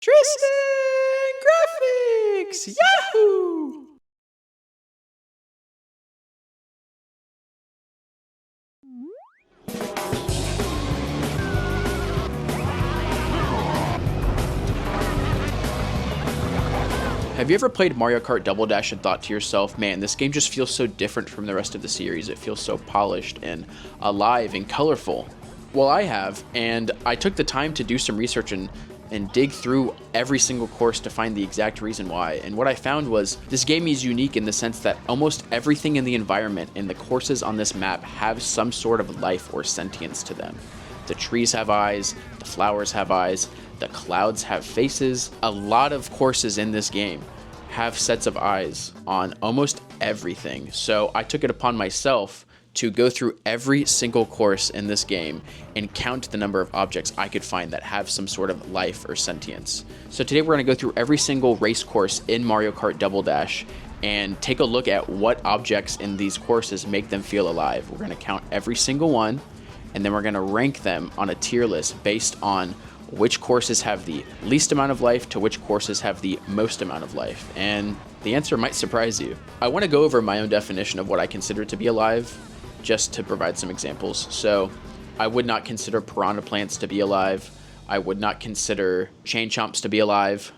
Tristan Graphics! Yahoo! Have you ever played Mario Kart Double Dash and thought to yourself, man, this game just feels so different from the rest of the series. It feels so polished and alive and colorful. Well, I have, and I took the time to do some research and dig through every single course to find the exact reason why. And what I found was this game is unique in the sense that almost everything in the environment and the courses on this map have some sort of life or sentience to them. The trees have eyes, the flowers have eyes, the clouds have faces. A lot of courses in this game have sets of eyes on almost everything. So I took it upon myself to go through every single course in this game and count the number of objects I could find that have some sort of life or sentience. So today we're going to go through every single race course in Mario Kart Double Dash and take a look at what objects in these courses make them feel alive. We're going to count every single one, and then we're going to rank them on a tier list based on which courses have the least amount of life to which courses have the most amount of life. And the answer might surprise you. I want to go over my own definition of what I consider to be alive, just to provide some examples. So I would not consider piranha plants to be alive. I would not consider chain chomps to be alive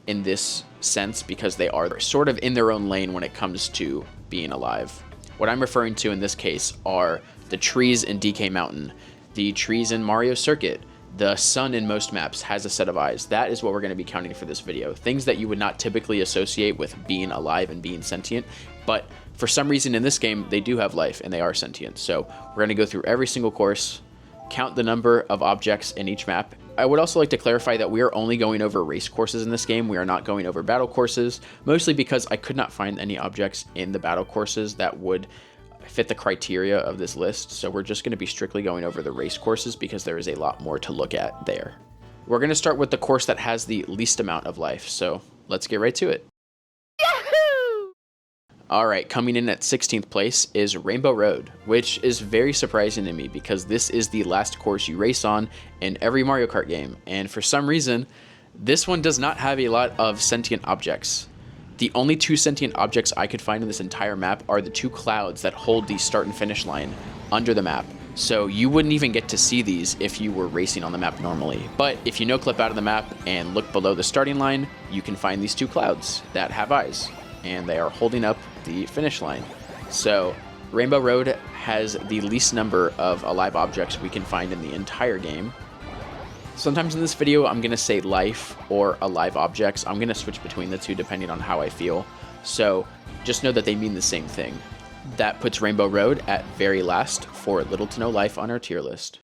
in this sense because they are sort of in their own lane when it comes to being alive. What I'm referring to in this case are the trees in DK Mountain, the trees in Mario Circuit. The sun in most maps has a set of eyes. That is what we're going to be counting for this video. Things that you would not typically associate with being alive and being sentient, but for some reason in this game, they do have life and they are sentient. So we're going to go through every single course, count the number of objects in each map. I would also like to clarify that we are only going over race courses in this game. We are not going over battle courses, mostly because I could not find any objects in the battle courses that would fit the criteria of this list. So we're just going to be strictly going over the race courses because there is a lot more to look at there. We're going to start with the course that has the least amount of life. So let's get right to it. Yahoo! All right, coming in at 16th place is Rainbow Road, which is very surprising to me because this is the last course you race on in every Mario Kart game. And for some reason, this one does not have a lot of sentient objects. The only two sentient objects I could find in this entire map are the two clouds that hold the start and finish line under the map. So you wouldn't even get to see these if you were racing on the map normally. But if you no-clip out of the map and look below the starting line, you can find these two clouds that have eyes, and they are holding up the finish line. So Rainbow Road has the least number of alive objects we can find in the entire game. Sometimes in this video, I'm going to say life or alive objects. I'm going to switch between the two depending on how I feel. So just know that they mean the same thing. That puts Rainbow Road at very last for little to no life on our tier list.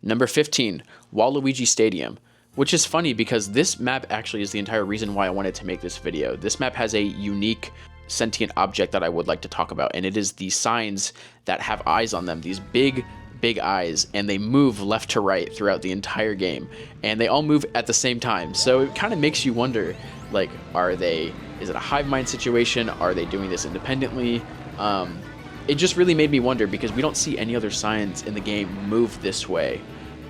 Number 15, Waluigi Stadium, which is funny because this map actually is the entire reason why I wanted to make this video. This map has a unique sentient object that I would like to talk about, and it is the signs that have eyes on them, these big eyes, and they move left to right throughout the entire game, and they all move at the same time. So it kind of makes you wonder, like, is it a hive mind situation? Are they doing this independently? It just really made me wonder because we don't see any other signs in the game move this way.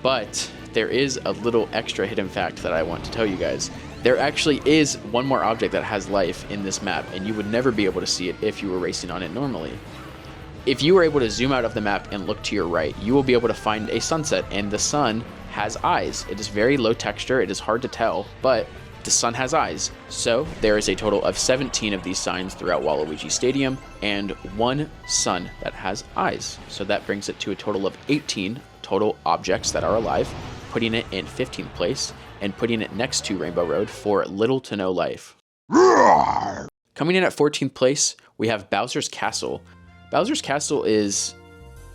But there is a little extra hidden fact that I want to tell you guys. There actually is one more object that has life in this map, and you would never be able to see it if you were racing on it normally. If you were able to zoom out of the map and look to your right, you will be able to find a sunset, and the sun has eyes. It is very low texture, it is hard to tell, but the sun has eyes. So there is a total of 17 of these signs throughout Waluigi Stadium, and one sun that has eyes. So that brings it to a total of 18 total objects that are alive, putting it in 15th place, and putting it next to Rainbow Road for little to no life. Coming in at 14th place, we have Bowser's Castle. Bowser's Castle is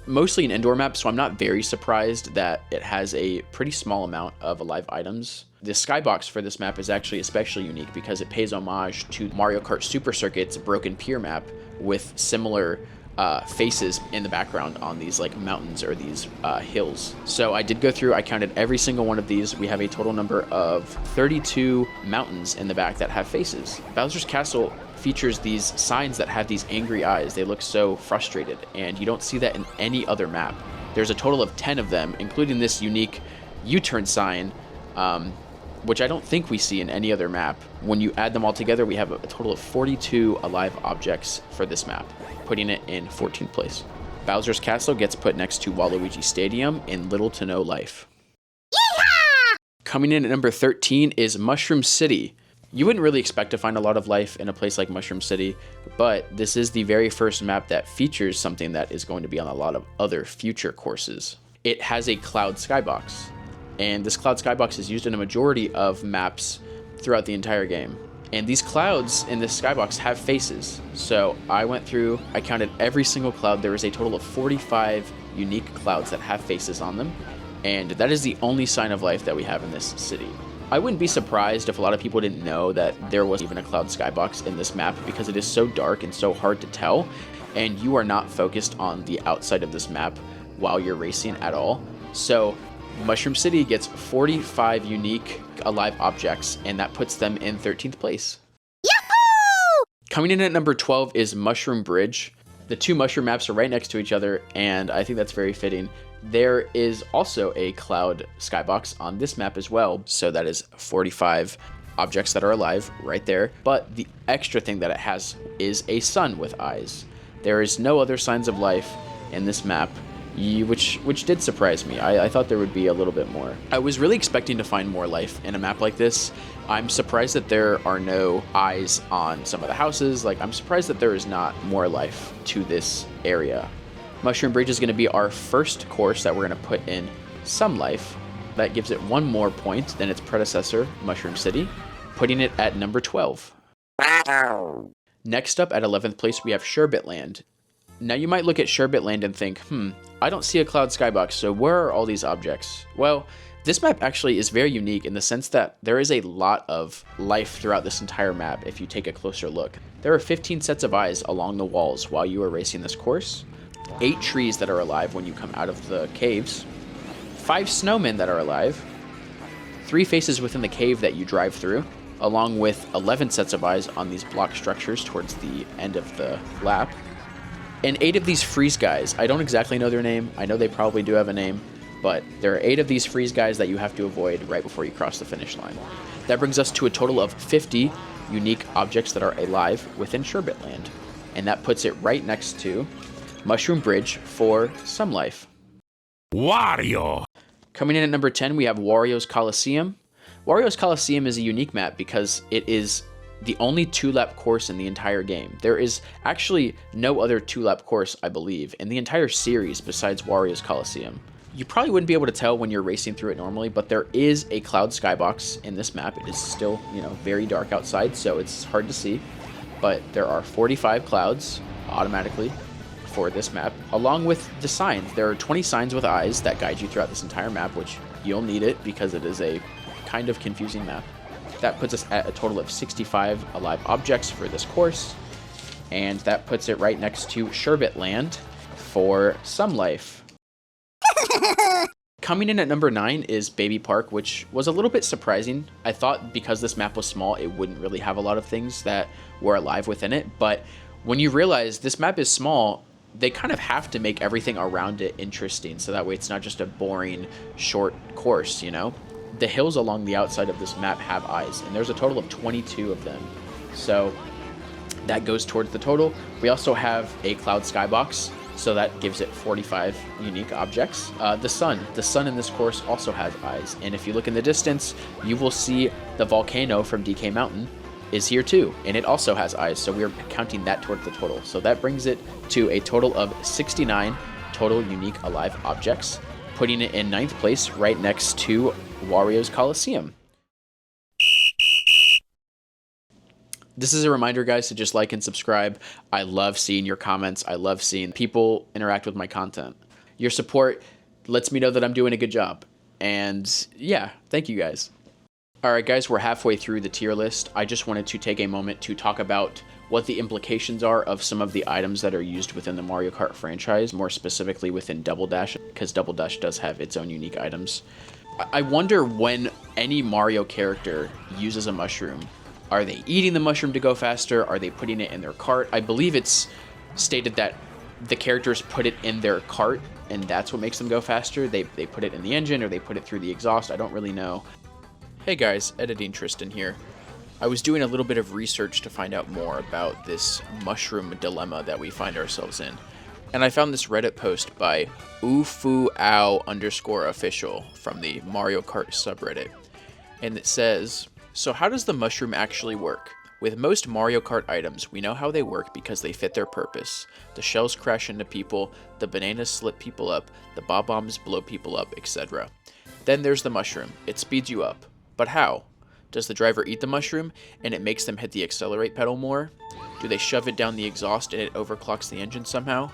mostly an indoor map, so I'm not very surprised that it has a pretty small amount of alive items. The skybox for this map is actually especially unique because it pays homage to Mario Kart Super Circuit's Broken Pier map with similar faces in the background on these like mountains or these hills. So I did go through, I counted every single one of these. We have a total number of 32 mountains in the back that have faces. Bowser's Castle features these signs that have these angry eyes. They look so frustrated, and you don't see that in any other map. There's a total of 10 of them, including this unique U-turn sign which I don't think we see in any other map. When you add them all together, we have a total of 42 alive objects for this map, putting it in 14th place. Bowser's Castle gets put next to Waluigi Stadium in little to no life. Yeehaw! Coming in at number 13 is Mushroom City. You wouldn't really expect to find a lot of life in a place like Mushroom City, but this is the very first map that features something that is going to be on a lot of other future courses. It has a cloud skybox, and this cloud skybox is used in a majority of maps throughout the entire game. And these clouds in this skybox have faces. So I went through, I counted every single cloud. There is a total of 45 unique clouds that have faces on them, and that is the only sign of life that we have in this city. I wouldn't be surprised if a lot of people didn't know that there was even a cloud skybox in this map, because it is so dark and so hard to tell, and you are not focused on the outside of this map while you're racing at all. So Mushroom City gets 45 unique alive objects, and that puts them in 13th place. Yahoo! Coming in at number 12 is Mushroom Bridge. The two mushroom maps are right next to each other, and I think that's very fitting. There is also a cloud skybox on this map as well, so that is 45 objects that are alive right there. But the extra thing that it has is a sun with eyes. There is no other signs of life in this map, which did surprise me. I thought there would be a little bit more. I was really expecting to find more life in a map like this. I'm surprised that there are no eyes on some of the houses. Like, I'm surprised that there is not more life to this area. Mushroom Bridge is going to be our first course that we're going to put in some life. That gives it one more point than its predecessor, Mushroom City, putting it at number 12. Next up at 11th place, we have Sherbet Land. Now you might look at Sherbet Land and think, I don't see a cloud skybox, so where are all these objects? Well, this map actually is very unique in the sense that there is a lot of life throughout this entire map if you take a closer look. There are 15 sets of eyes along the walls while you are racing this course, 8 trees that are alive when you come out of the caves, 5 snowmen that are alive, 3 faces within the cave that you drive through, along with 11 sets of eyes on these block structures towards the end of the lap, and 8 of these freeze guys. I don't exactly know their name. I know they probably do have a name, but there are 8 of these freeze guys that you have to avoid right before you cross the finish line. That brings us to a total of 50 unique objects that are alive within Sherbet Land, and that puts it right next to Mushroom Bridge for some life. Wario! Coming in at number 10, we have Wario's Coliseum. Wario's Coliseum is a unique map because it is the only 2-lap course in the entire game. There is actually no other 2-lap course, I believe, in the entire series besides Wario's Coliseum. You probably wouldn't be able to tell when you're racing through it normally, but there is a cloud skybox in this map. It is still, very dark outside, so it's hard to see. But there are 45 clouds automatically for this map, along with the signs. There are 20 signs with eyes that guide you throughout this entire map, which you'll need it because it is a kind of confusing map. That puts us at a total of 65 alive objects for this course, and that puts it right next to Sherbet Land for some life. Coming in at number 9 is Baby Park, which was a little bit surprising. I thought because this map was small, it wouldn't really have a lot of things that were alive within it, but when you realize this map is small, they kind of have to make everything around it interesting, so that way it's not just a boring, short course, The hills along the outside of this map have eyes, and there's a total of 22 of them. So that goes towards the total. We also have a cloud skybox, so that gives it 45 unique objects. The sun in this course also has eyes, and if you look in the distance, you will see the volcano from DK Mountain is here too, and it also has eyes, so we're counting that towards the total. So that brings it to a total of 69 total unique alive objects, putting it in 9th place right next to Wario's Coliseum. This is a reminder, guys, to just like and subscribe. I love seeing your comments. I love seeing people interact with my content. Your support lets me know that I'm doing a good job. And yeah, thank you guys. All right, guys, we're halfway through the tier list. I just wanted to take a moment to talk about what the implications are of some of the items that are used within the Mario Kart franchise, more specifically within Double Dash, because Double Dash does have its own unique items. I wonder when any Mario character uses a mushroom. Are they eating the mushroom to go faster? Are they putting it in their cart? I believe it's stated that the characters put it in their cart, and that's what makes them go faster. They put it in the engine, or they put it through the exhaust. I don't really know. Hey guys, Editing Tristan here. I was doing a little bit of research to find out more about this mushroom dilemma that we find ourselves in. And I found this Reddit post by ufuow_official from the Mario Kart subreddit. And it says, so how does the mushroom actually work? With most Mario Kart items, we know how they work because they fit their purpose. The shells crash into people, the bananas slip people up, the bob-bombs blow people up, etc. Then there's the mushroom. It speeds you up. But how? Does the driver eat the mushroom and it makes them hit the accelerate pedal more? Do they shove it down the exhaust and it overclocks the engine somehow?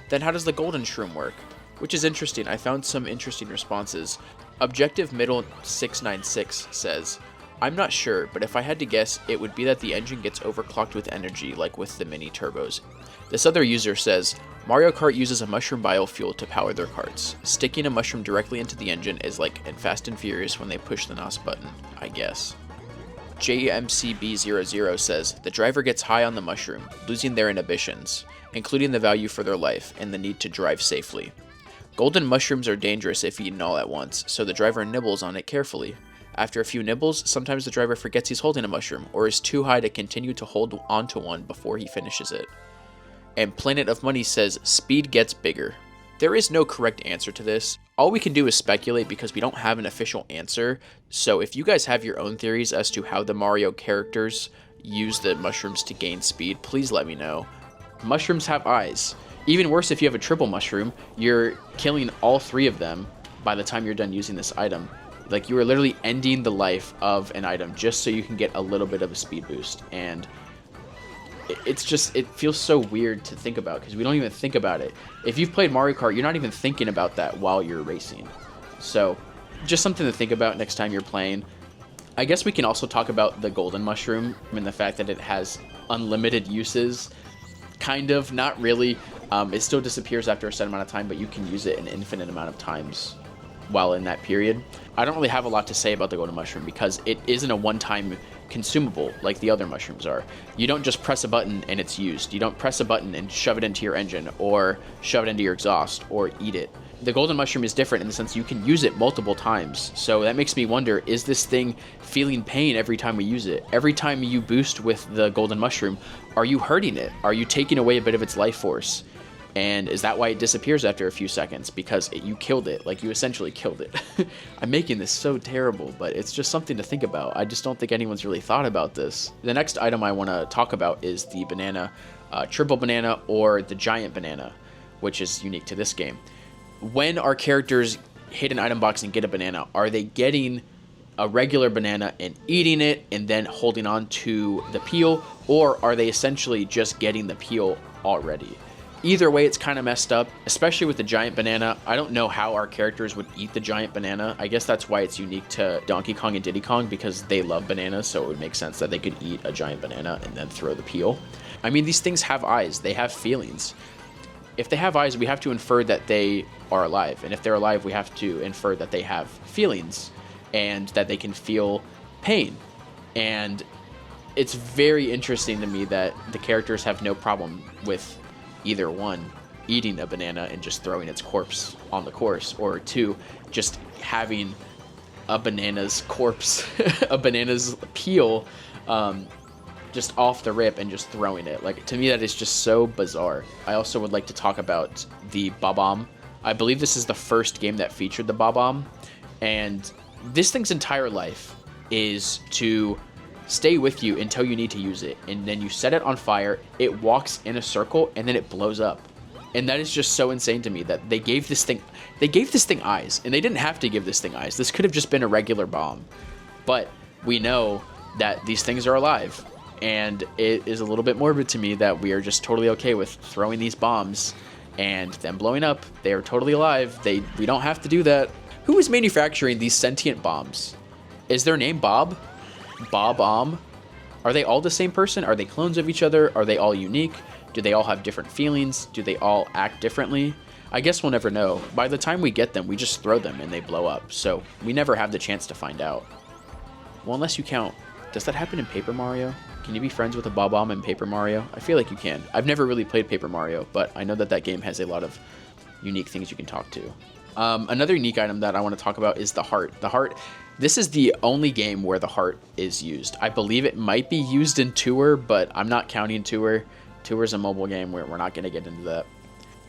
Then how does the golden shroom work? Which is interesting. I found some interesting responses. Objective Middle 696 says, I'm not sure, but if I had to guess, it would be that the engine gets overclocked with energy, like with the mini turbos. This other user says, Mario Kart uses a mushroom biofuel to power their karts. Sticking a mushroom directly into the engine is like in Fast and Furious when they push the NOS button, I guess. JMCB00 says, the driver gets high on the mushroom, losing their inhibitions, including the value for their life and the need to drive safely. Golden mushrooms are dangerous if eaten all at once, so the driver nibbles on it carefully. After a few nibbles, sometimes the driver forgets he's holding a mushroom, or is too high to continue to hold onto one before he finishes it. And Planet of Money says, speed gets bigger. There is no correct answer to this. All we can do is speculate because we don't have an official answer. So if you guys have your own theories as to how the Mario characters use the mushrooms to gain speed, please let me know. Mushrooms have eyes. Even worse, if you have a triple mushroom, you're killing all three of them by the time you're done using this item. Like, you are literally ending the life of an item just so you can get a little bit of a speed boost. And it's just, it feels so weird to think about because we don't even think about it. If you've played Mario Kart, you're not even thinking about that while you're racing. So just something to think about next time you're playing. I guess we can also talk about the golden mushroom and the fact that it has unlimited uses. Kind of, not really. It still disappears after a set amount of time, but you can use it an infinite amount of times while in that period. I don't really have a lot to say about the golden mushroom because it isn't a one-time consumable like the other mushrooms are. You don't just press a button and it's used. You don't press a button and shove it into your engine or shove it into your exhaust or eat it. The golden mushroom is different in the sense you can use it multiple times. So that makes me wonder, is this thing feeling pain every time we use it? Every time you boost with the golden mushroom, are you hurting it? Are you taking away a bit of its life force? And is that why it disappears after a few seconds? Because you killed it. Like, you essentially killed it. I'm making this so terrible, but it's just something to think about. I just don't think anyone's really thought about this. The next item I want to talk about is the banana, triple banana, or the giant banana, which is unique to this game. When our characters hit an item box and get a banana, are they getting a regular banana and eating it and then holding on to the peel, or are they essentially just getting the peel already? Either way, it's kind of messed up, especially with the giant banana. I don't know how our characters would eat the giant banana. I guess that's why it's unique to Donkey Kong and Diddy Kong, because they love bananas, so it would make sense that they could eat a giant banana and then throw the peel. I mean, these things have eyes. They have feelings. If they have eyes, we have to infer that they are alive. And if they're alive, we have to infer that they have feelings and that they can feel pain. And it's very interesting to me that the characters have no problem with either one, eating a banana and just throwing its corpse on the course, or two, just having a banana's corpse, a banana's peel, just off the rip and just throwing it. Like, to me, that is just so bizarre. I also would like to talk about the bob-omb. I believe this is the first game that featured the bob-omb, and this thing's entire life is to stay with you until you need to use it, and then you set it on fire, it walks in a circle, and then it blows up. And that is just so insane to me that they gave this thing eyes, and they didn't have to give this thing eyes. This could have just been a regular bomb. But we know that these things are alive, and it is a little bit morbid to me that we are just totally okay with throwing these bombs and them blowing up. They are totally alive. We don't have to do that. Who is manufacturing these sentient bombs? Is their name Bob? Bob-omb? Are they all the same person? Are they clones of each other? Are they all unique? Do they all have different feelings? Do they all act differently? I guess we'll never know. By the time we get them, we just throw them and they blow up, so we never have the chance to find out. Well, unless you count, does that happen in Paper Mario? Can you be friends with a bob-omb in Paper Mario? I feel like you can. I've never really played Paper Mario, but I know that that game has a lot of unique things you can talk to. Another unique item that I want to talk about is the heart. The heart, this is the only game where the heart is used. I believe it might be used in Tour, but I'm not counting Tour. Tour is a mobile game where we're not going to get into that.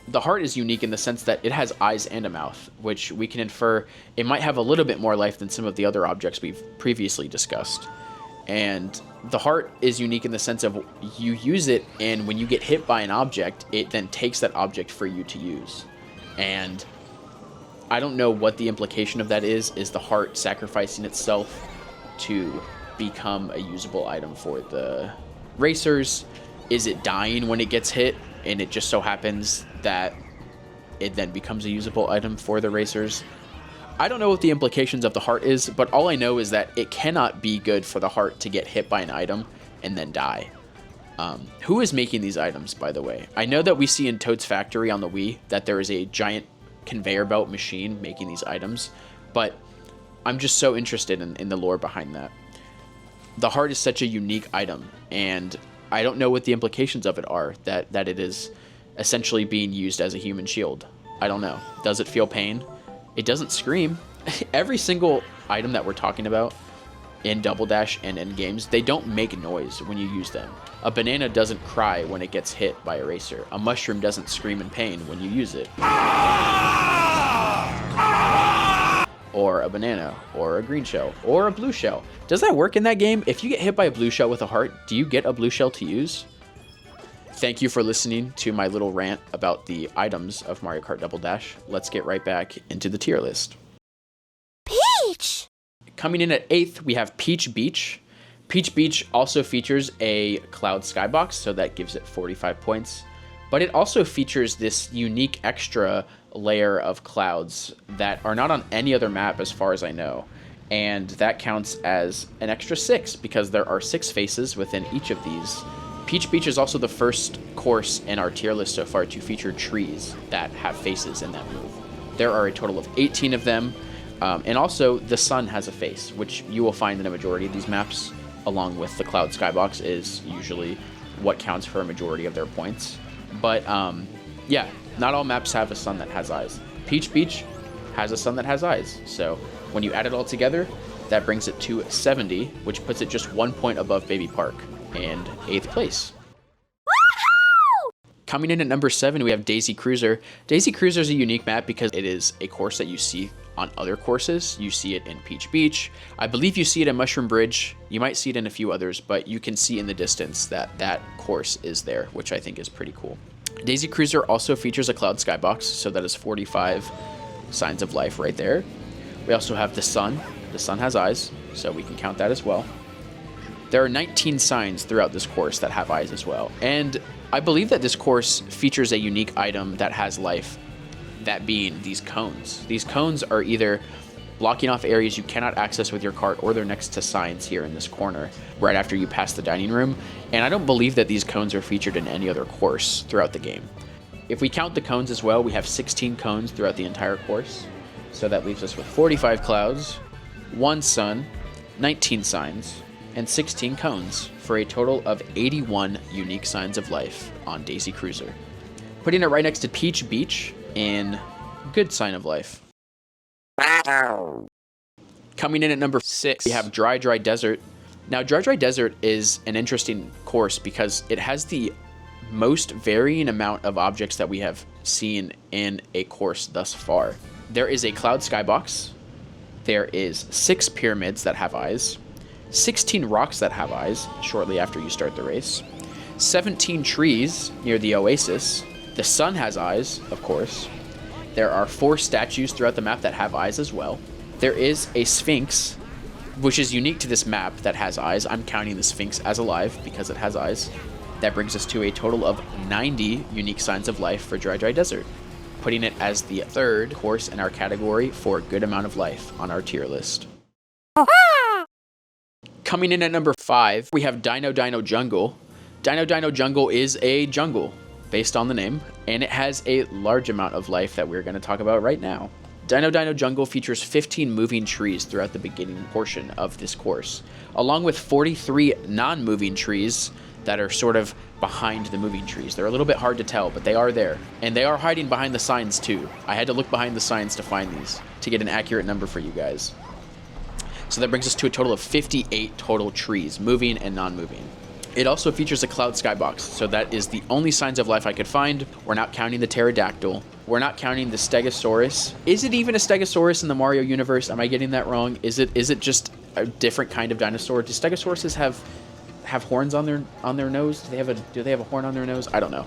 The heart is unique in the sense that it has eyes and a mouth, which we can infer it might have a little bit more life than some of the other objects we've previously discussed. And the heart is unique in the sense of you use it, and when you get hit by an object, it then takes that object for you to use. And I don't know what the implication of that is. Is the heart sacrificing itself to become a usable item for the racers? Is it dying when it gets hit, and it just so happens that it then becomes a usable item for the racers? I don't know what the implications of the heart is, but all I know is that it cannot be good for the heart to get hit by an item and then die. Who is making these items, by the way? I know that we see in Toad's Factory on the Wii that there is a giant conveyor belt machine making these items, but I'm just so interested in the lore behind that. The heart is such a unique item, and I don't know what the implications of it are, that it is essentially being used as a human shield. I don't know. Does it feel pain? It doesn't scream. Every single item that we're talking about in Double Dash and in games, they don't make noise when you use them. A banana doesn't cry when it gets hit by a racer. A mushroom doesn't scream in pain when you use it. Or a banana, or a green shell, or a blue shell. Does that work in that game? If you get hit by a blue shell with a heart, do you get a blue shell to use? Thank you for listening to my little rant about the items of Mario Kart Double Dash. Let's get right back into the tier list. Peach! Coming in at 8th, we have Peach Beach. Peach Beach also features a cloud skybox, so that gives it 45 points. But it also features this unique extra layer of clouds that are not on any other map as far as I know. And that counts as an extra 6 because there are 6 faces within each of these. Peach Beach is also the first course in our tier list so far to feature trees that have faces in that move. There are a total of 18 of them. And also the sun has a face, which you will find in a majority of these maps, along with the cloud skybox is usually what counts for a majority of their points. But yeah, not all maps have a sun that has eyes. Peach Beach has a sun that has eyes. So when you add it all together, that brings it to 70, which puts it just 1 point above Baby Park and 8th place. Coming in at number 7, we have Daisy Cruiser. Daisy Cruiser is a unique map because it is a course that you see on other courses. You see it in Peach Beach. I believe you see it in Mushroom Bridge. You might see it in a few others, but you can see in the distance that that course is there, which I think is pretty cool. Daisy Cruiser also features a cloud skybox, so that is 45 signs of life right there. We also have the sun. The sun has eyes, so we can count that as well. There are 19 signs throughout this course that have eyes as well. And I believe that this course features a unique item that has life, that being these cones. These cones are either blocking off areas you cannot access with your cart, or they're next to signs here in this corner, right after you pass the dining room. And I don't believe that these cones are featured in any other course throughout the game. If we count the cones as well, we have 16 cones throughout the entire course. So that leaves us with 45 clouds, 1 sun, 19 signs, and 16 cones for a total of 81 unique signs of life on Daisy Cruiser. Putting it right next to Peach Beach in good sign of life. Coming in at number 6, we have Dry Dry Desert. Now, Dry Dry Desert is an interesting course because it has the most varying amount of objects that we have seen in a course thus far. There is a cloud skybox. There is 6 pyramids that have eyes. 16 rocks that have eyes shortly after you start the race. 17 trees near the oasis. The sun has eyes, of course. There are 4 statues throughout the map that have eyes as well. There is a Sphinx, which is unique to this map, that has eyes. I'm counting the Sphinx as alive because it has eyes. That brings us to a total of 90 unique signs of life for Dry Dry Desert, putting it as the 3rd course in our category for a good amount of life on our tier list. Coming in at number 5, we have Dino Dino Jungle. Dino Dino Jungle is a jungle, based on the name, and it has a large amount of life that we're going to talk about right now. Dino Dino Jungle features 15 moving trees throughout the beginning portion of this course, along with 43 non-moving trees that are sort of behind the moving trees. They're a little bit hard to tell, but they are there. And they are hiding behind the signs too. I had to look behind the signs to find these, to get an accurate number for you guys. So that brings us to a total of 58 total trees, moving and non-moving. It also features a cloud skybox, so that is the only signs of life I could find. We're not counting the pterodactyl. We're not counting the stegosaurus. Is it even a stegosaurus in the Mario universe? Am I getting that wrong? Is it just a different kind of dinosaur? Do stegosauruses have horns on their nose? Do they have a horn on their nose? I don't know.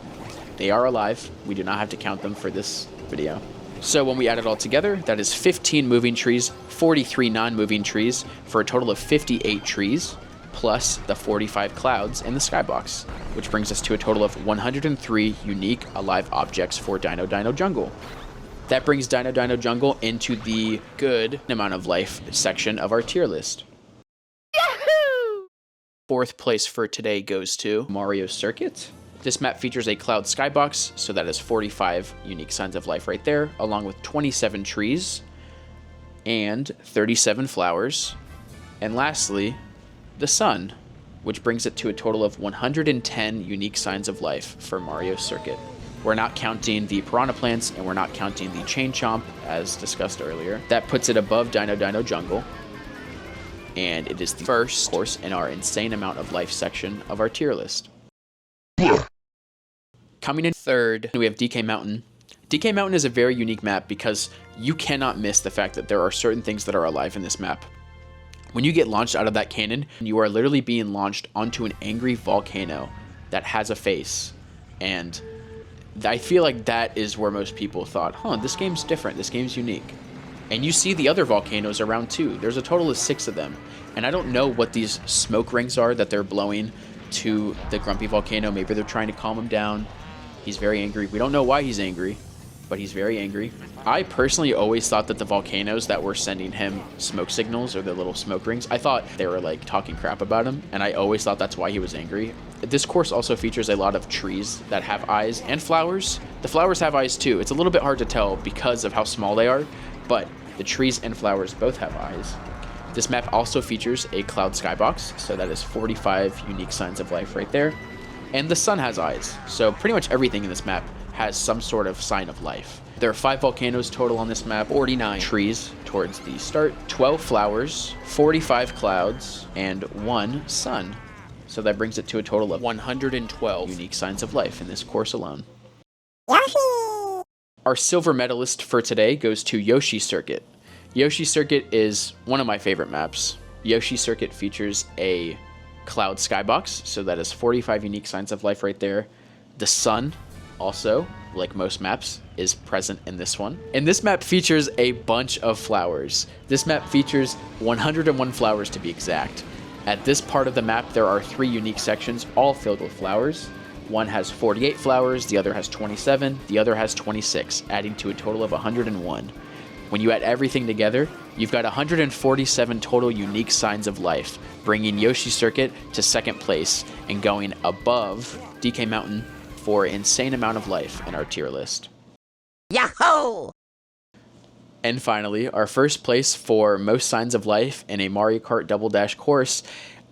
They are alive. We do not have to count them for this video. So when we add it all together, that is 15 moving trees, 43 non-moving trees, for a total of 58 trees, plus the 45 clouds in the skybox, which brings us to a total of 103 unique alive objects for Dino Dino Jungle. That brings Dino Dino Jungle into the good amount of life section of our tier list. Yahoo! Fourth place for today goes to Mario Circuit. This map features a cloud skybox, so that is 45 unique signs of life right there, along with 27 trees and 37 flowers. And lastly, the sun, which brings it to a total of 110 unique signs of life for Mario Circuit. We're not counting the piranha plants, and we're not counting the chain chomp, as discussed earlier. That puts it above Dino Dino Jungle, and it is the first course in our insane amount of life section of our tier list. Coming in third, we have DK Mountain. DK Mountain is a very unique map because you cannot miss the fact that there are certain things that are alive in this map. When you get launched out of that cannon, you are literally being launched onto an angry volcano that has a face. And I feel like that is where most people thought, this game's different, this game's unique. And you see the other volcanoes around too. There's a total of 6 of them. And I don't know what these smoke rings are that they're blowing to the grumpy volcano. Maybe they're trying to calm him down. He's very angry. We don't know why he's angry, but he's very angry. I personally always thought that the volcanoes that were sending him smoke signals, or the little smoke rings, I thought they were like talking crap about him, and I always thought that's why he was angry. This course also features a lot of trees that have eyes, and flowers. The flowers have eyes too. It's a little bit hard to tell because of how small they are, but the trees and flowers both have eyes. This map also features a cloud skybox, so that is 45 unique signs of life right there. And the sun has eyes, so pretty much everything in this map has some sort of sign of life. There are 5 volcanoes total on this map, 49 trees towards the start, 12 flowers, 45 clouds, and 1 sun. So that brings it to a total of 112 unique signs of life in this course alone. Yahoo! Our silver medalist for today goes to Yoshi Circuit. Yoshi Circuit is one of my favorite maps. Yoshi Circuit features a cloud skybox, so that is 45 unique signs of life right there. The sun, also, like most maps, is present in this one. And this map features a bunch of flowers. This map features 101 flowers to be exact. At this part of the map, there are 3 unique sections, all filled with flowers. One has 48 flowers, the other has 27, the other has 26, adding to a total of 101. When you add everything together, you've got 147 total unique signs of life, bringing Yoshi Circuit to second place and going above DK Mountain for an insane amount of life in our tier list. Yahoo! And finally, our first place for most signs of life in a Mario Kart Double Dash course.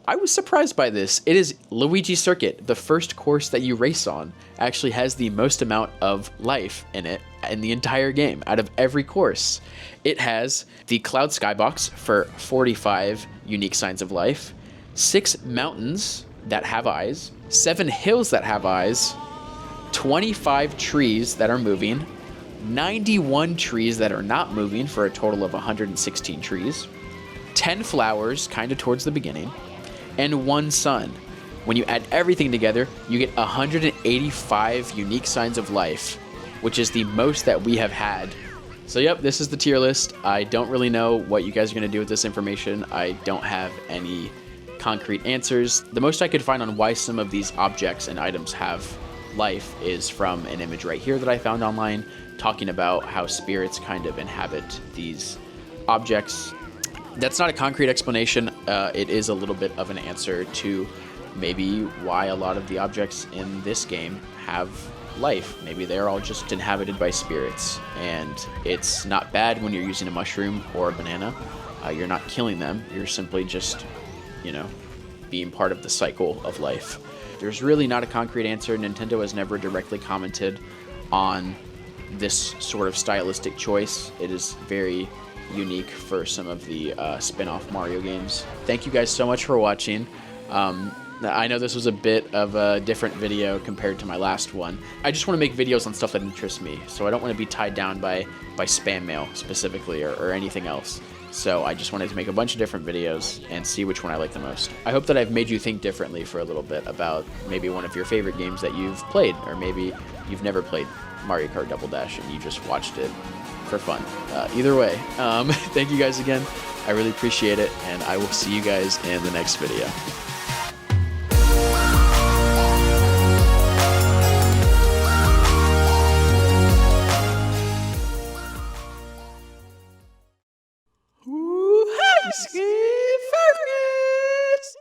I was surprised by this. It is Luigi Circuit. The first course that you race on actually has the most amount of life in it in the entire game out of every course. It has the Cloud Skybox for 45 unique signs of life, 6 mountains that have eyes, 7 hills that have eyes, 25 trees that are moving, 91 trees that are not moving for a total of 116 trees, 10 flowers kind of towards the beginning, and 1 sun. When you add everything together, you get 185 unique signs of life, which is the most that we have had. So yep, this is the tier list. I don't really know what you guys are going to do with this information. I don't have any concrete answers. The most I could find on why some of these objects and items have life is from an image right here that I found online, talking about how spirits kind of inhabit these objects. That's not a concrete explanation. It is a little bit of an answer to maybe why a lot of the objects in this game have life. Maybe they're all just inhabited by spirits, and it's not bad when you're using a mushroom or a banana. You're not killing them. You're simply just, being part of the cycle of life. There's really not a concrete answer. Nintendo has never directly commented on this sort of stylistic choice. It is very unique for some of the spin-off Mario games. Thank you guys so much for watching. I know this was a bit of a different video compared to my last one. I just want to make videos on stuff that interests me, so I don't want to be tied down by spam mail specifically or anything else. So I just wanted to make a bunch of different videos and see which one I like the most. I hope that I've made you think differently for a little bit about maybe one of your favorite games that you've played, or maybe you've never played Mario Kart Double Dash and you just watched it for fun. Either way, thank you guys again. I really appreciate it, and I will see you guys in the next video.